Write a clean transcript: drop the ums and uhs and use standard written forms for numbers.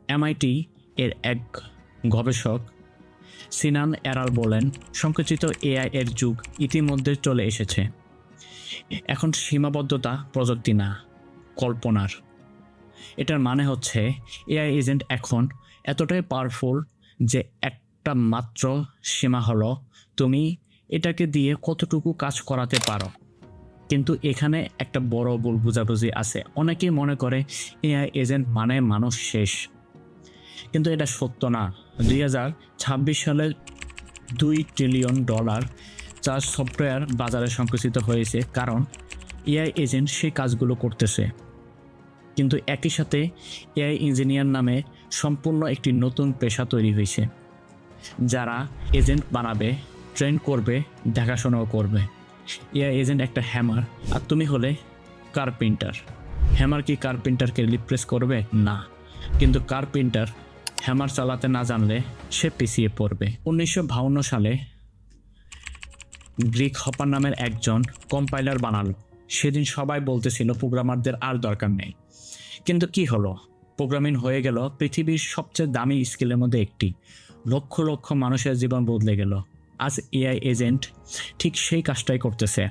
MIT এর এক গবেষক সিনান এরাল বলেন, সংকুচিত এআই এর যুগ ইতিমধ্যে চলে এসেছে। এখন সীমাবদ্ধতা প্রযুক্তি না, কল্পনার। এটার মানে হচ্ছে এআই এজেন্ট এখন এতটাই পাওয়ারফুল যে একটা মাত্র সীমা হলো তুমি এটাকে দিয়ে কতটুকু কাজ করাতে পারো। কিন্তু এখানে একটা বড় ভুল বোঝাবুঝি আছে। অনেকেই মনে করে এআই এজেন্ট মানে মানুষ শেষ, কিন্তু এটা সত্য না। 2026 সালে $2 ট্রিলিয়ন যা সফটওয়্যার বাজারে সংকুচিত হয়েছে, কারণ এআই এজেন্ট সেই কাজগুলো করতেছে। কিন্তু একই সাথে এআই ইঞ্জিনিয়ার নামে সম্পূর্ণ একটি নতুন পেশা তৈরি হয়েছে, যারা এজেন্ট বানাবে, ট্রেন করবে, দেখাশোনাও করবে। এআই এজেন্ট একটা হ্যামার, আর তুমি হলে কার্পেন্টার। হ্যামার কি কার্পেন্টারকে রিপ্লেস করবে? না, কিন্তু কার্পেন্টার হ্যামার চালাতে না জানলে সে পিছিয়ে পড়বে। 1952 সালে গ্রিক হপার নামের একজন কম্পাইলার বানালো। সেদিন সবাই বলতেছিল প্রোগ্রামারদের আর দরকার নেই। কিন্তু কি হলো? প্রোগ্রামিং হয়ে গেল পৃথিবীর সবচেয়ে দামি স্কিলের মধ্যে একটি। লক্ষ লক্ষ মানুষের জীবন বদলে গেল। আজ এআই এজেন্ট ঠিক সেই কাজটাই করতেছে।